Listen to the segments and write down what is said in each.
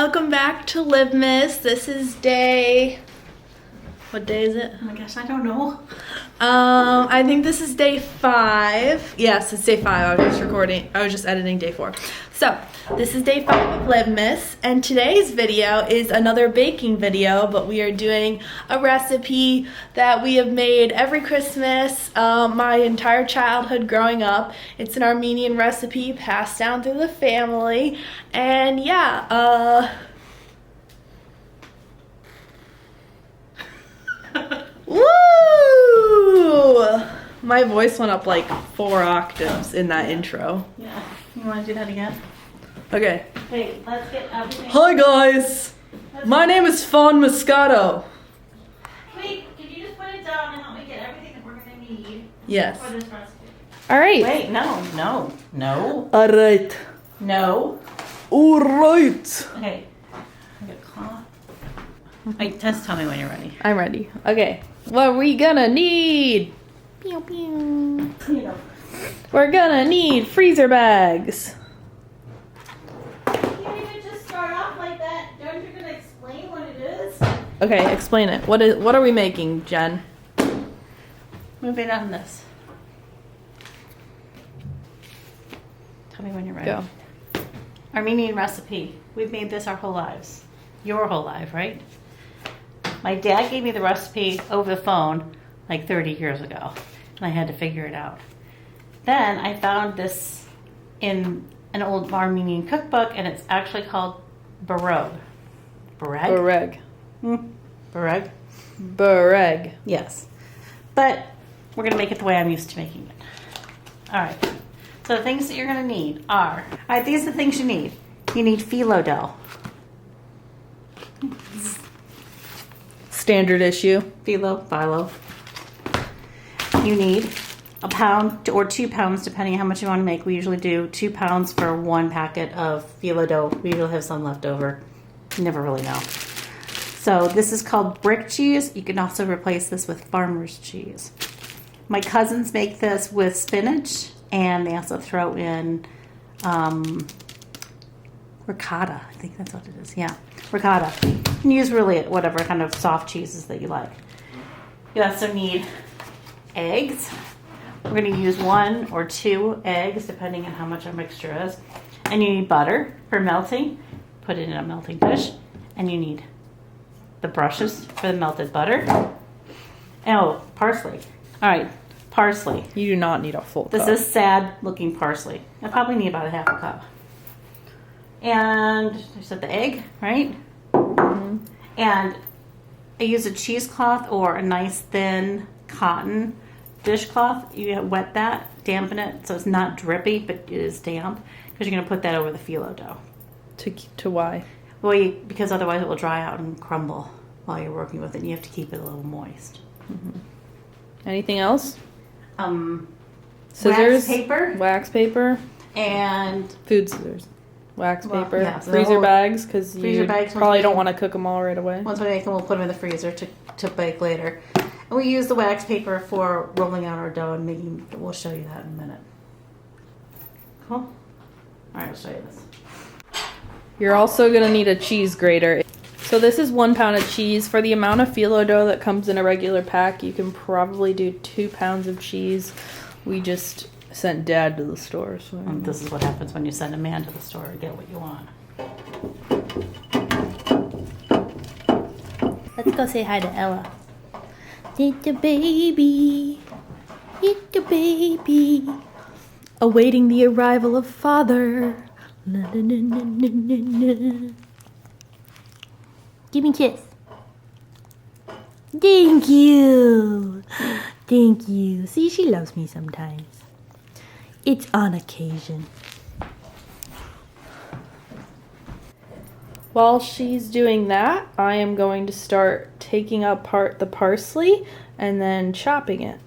welcome back to LivMas. This is day, what day is it? Oh my gosh, I don't know. I think this is day 5. Yes, it's day 5. I was just editing day 4. So, this is day 5 of LivMas, and today's video is another baking video, but we are doing a recipe that we have made every Christmas, my entire childhood growing up. It's an Armenian recipe passed down through the family, and yeah, woo! My voice went up like 4 octaves in that intro. Yeah. You want to do that again? Okay. Wait, let's get everything. Hi guys! My name is Fawn Moscato. Wait, can you just put it down and help me get everything that we're going to need Yes. for this recipe? Alright. Wait, no. Alright. No. Alright. Okay. I got cloth. Wait, just tell me when you're ready. I'm ready. Okay. What are we gonna need? Pew, pew. You know. We're gonna need freezer bags. You can't even just start off like that. Don't you going to explain what it is? Okay, explain it. What are we making, Jen? Moving on this. Tell me when you're ready. Go. Armenian recipe. We've made this our whole lives. Your whole life, right? My dad gave me the recipe over the phone like 30 years ago, and I had to figure it out. Then I found this in an old Armenian cookbook, and it's actually called Beoreg. Beoreg? Beoreg. Beoreg? Beoreg. Yes. But we're going to make it the way I'm used to making it. All right. So the things that you're going to need are... All right, these are the things you need. You need phyllo dough. Standard issue. Phyllo. You need a pound or 2 pounds, depending on how much you want to make. We usually do 2 pounds for 1 packet of phyllo dough. We usually have some left over. You never really know. So this is called brick cheese. You can also replace this with farmer's cheese. My cousins make this with spinach, and they also throw in ricotta. I think that's what it is. Yeah, ricotta. You can use really whatever kind of soft cheeses that you like. You also need eggs. We're going to use 1 or 2 eggs, depending on how much our mixture is. And you need butter for melting. Put it in a melting dish. And you need the brushes for the melted butter. Oh, parsley. All right, parsley. You do not need a full cup. This is sad looking parsley. I probably need about a half a cup. And I said the egg, right? Mm-hmm. And I use a cheesecloth or a nice thin cotton dishcloth. You wet that, dampen it so it's not drippy, but it is damp, because you're going to put that over the phyllo dough. To why? Well, because otherwise it will dry out and crumble while you're working with it. And you have to keep it a little moist. Mm-hmm. Anything else? Scissors, wax paper, and food scissors, wax paper, yeah, so freezer bags, because you probably don't want to cook them all right away. Once we make them, we'll put them in the freezer to bake later. And we use the wax paper for rolling out our dough and making. We'll show you that in a minute. Cool. All right, I'll show you this. You're also gonna need a cheese grater. So this is 1 pound of cheese. For the amount of phyllo dough that comes in a regular pack, you can probably do 2 pounds of cheese. We just sent Dad to the store. So And this is what happens when you send a man to the store to get what you want. Let's go say hi to Ella. Little baby, awaiting the arrival of father. Na, na, na, na, na, na. give me a kiss. Thank you. Thank you. See, she loves me sometimes. It's on occasion. While she's doing that, I am going to start taking apart the parsley and then chopping it.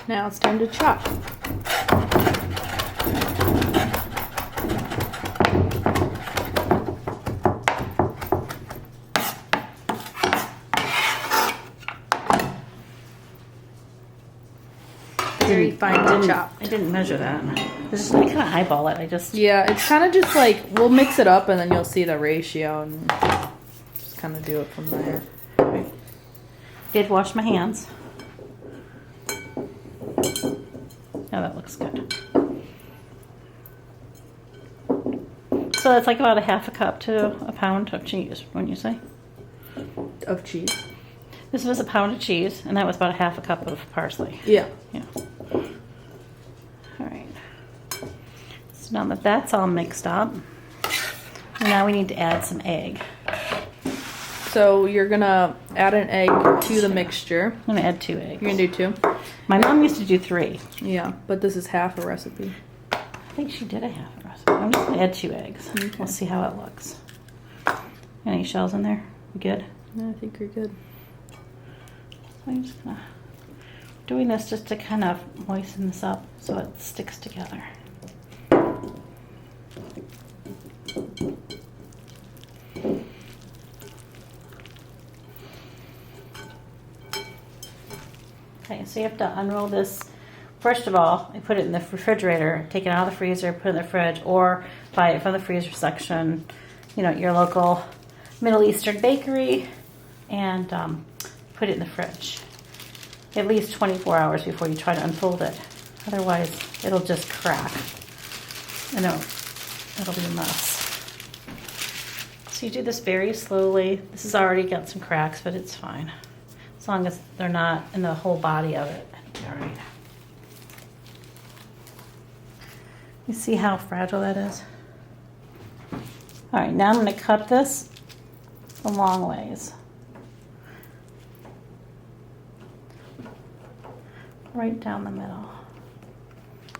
Now it's time to chop. very fine chopped. I didn't measure that. I kind of eyeball it. Yeah, it's kind of just like, we'll mix it up and then you'll see the ratio and just kind of do it from there. Right. Did wash my hands. Oh, that looks good. So that's like about a half a cup to a pound of cheese, wouldn't you say? Of cheese? This was a pound of cheese, and that was about a half a cup of parsley. Yeah. Yeah. All right. So now that that's all mixed up, now we need to add some egg. So you're gonna add an egg to the mixture. I'm gonna add 2 eggs. You're gonna do 2? My mom used to do 3. Yeah, but this is half a recipe. I think she did a half a recipe. I'm just gonna add 2 eggs. Okay. We'll see how it looks. Any shells in there? You good? Yeah, I think you're good. So I'm just gonna doing this just to kind of moisten this up so it sticks together. Okay, so you have to unroll this. First of all, I put it in the refrigerator, take it out of the freezer, put it in the fridge, or buy it from the freezer section, you know, at your local Middle Eastern bakery, and put it in the fridge. At least 24 hours before you try to unfold it. Otherwise, it'll just crack. I know, it'll be a mess. So you do this very slowly. This has already got some cracks, but it's fine. As long as they're not in the whole body of it. All right. You see how fragile that is? All right, now I'm going to cut this a long ways. Right down the middle.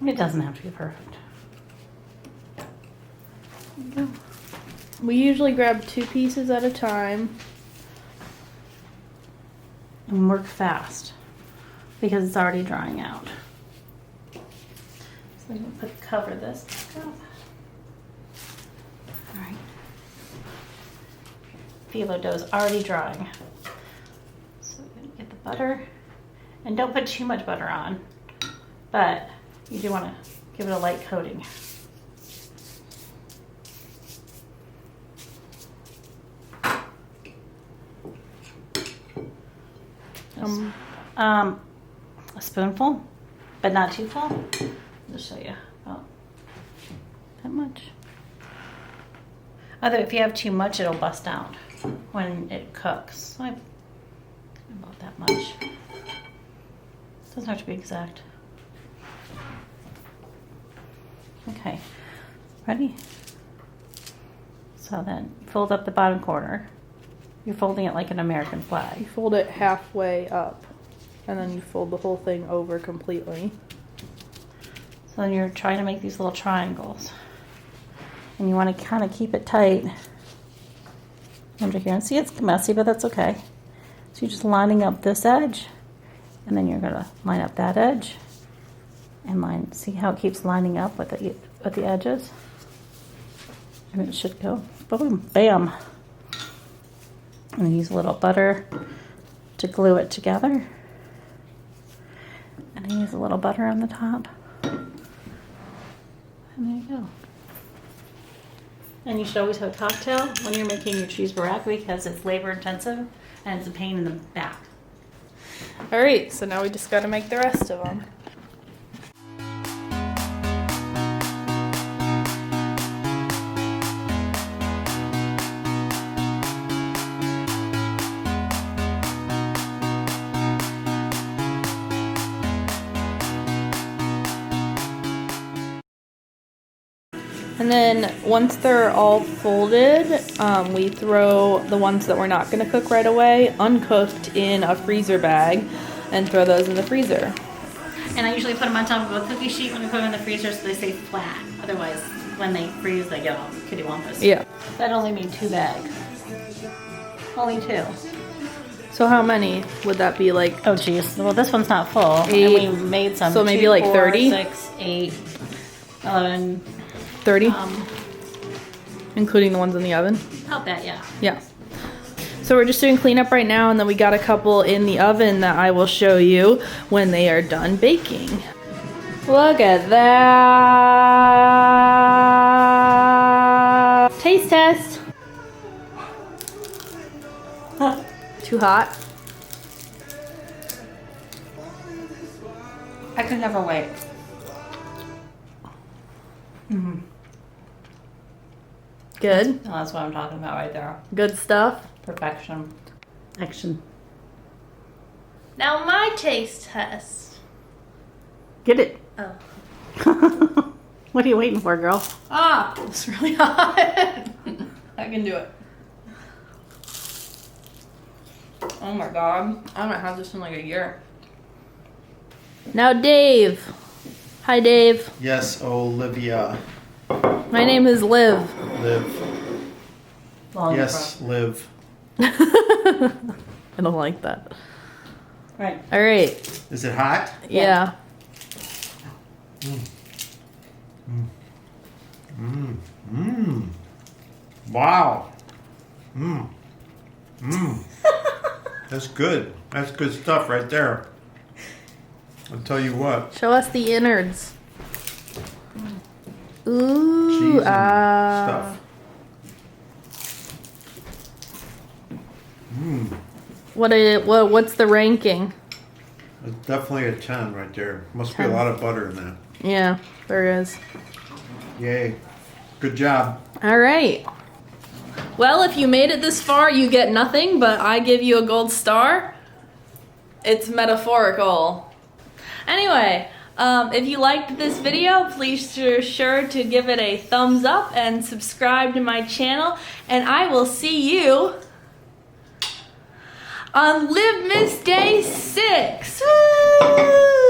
It doesn't have to be perfect. There you go. We usually grab 2 pieces at a time. And work fast because it's already drying out. So I'm going to cover this back up. All right. Phyllo dough is already drying. So we're going to get the butter. And don't put too much butter on, but you do want to give it a light coating. A spoonful, but not too full. I'll just show you about that much. Although if you have too much, it'll bust out when it cooks. So about that much. Doesn't have to be exact. Okay, ready? So then fold up the bottom corner. You're folding it like an American flag. You fold it halfway up, and then you fold the whole thing over completely. So then you're trying to make these little triangles. And you want to kind of keep it tight under here. And see, it's messy, but that's okay. So you're just lining up this edge, and then you're going to line up that edge, and see how it keeps lining up with the edges? And it should go boom, bam. And use a little butter to glue it together. And I use a little butter on the top. And there you go. And you should always have a cocktail when you're making your cheese beoreg because it's labor intensive and it's a pain in the back. All right, so now we just got to make the rest of them. And then once they're all folded, we throw the ones that we're not going to cook right away, uncooked, in a freezer bag and throw those in the freezer. And I usually put them on top of a cookie sheet when I put them in the freezer so they stay flat. Otherwise, when they freeze, they get all kittywampus. Yeah. That only made 2 bags. Only 2. So how many would that be, like? Oh, geez. Well, this one's not full. 8. And we made some. So maybe 2, like 4, 30? 6, 8, 11. 30? Including the ones in the oven? About that, yeah. Yeah. So we're just doing cleanup right now, and then we got a couple in the oven that I will show you when they are done baking. Look at that. Taste test. Too hot. I could never wait. Mm-hmm. Good. Oh, that's what I'm talking about right there. Good stuff. Perfection. Action. Now my taste test. Get it. Oh. What are you waiting for, girl? Ah, it's really hot. I can do it. Oh my god. I haven't had this in like a year. Now Dave. Hi Dave. Yes, Olivia. My name is Liv. Liv. Long Yes, Liv. I don't like that. Right. All right. Is it hot? Yeah. Wow. That's good. That's good stuff right there. I'll tell you what. Show us the innards. Ooh. Cheese and stuff. What's the ranking? It's definitely a 10 right there. Must be a lot of butter in that. Yeah, there is. Yay. Good job. All right. Well, if you made it this far, you get nothing, but I give you a gold star. It's metaphorical. Anyway, if you liked this video, please be sure to give it a thumbs up and subscribe to my channel. And I will see you on LivMas Day 6. Woo!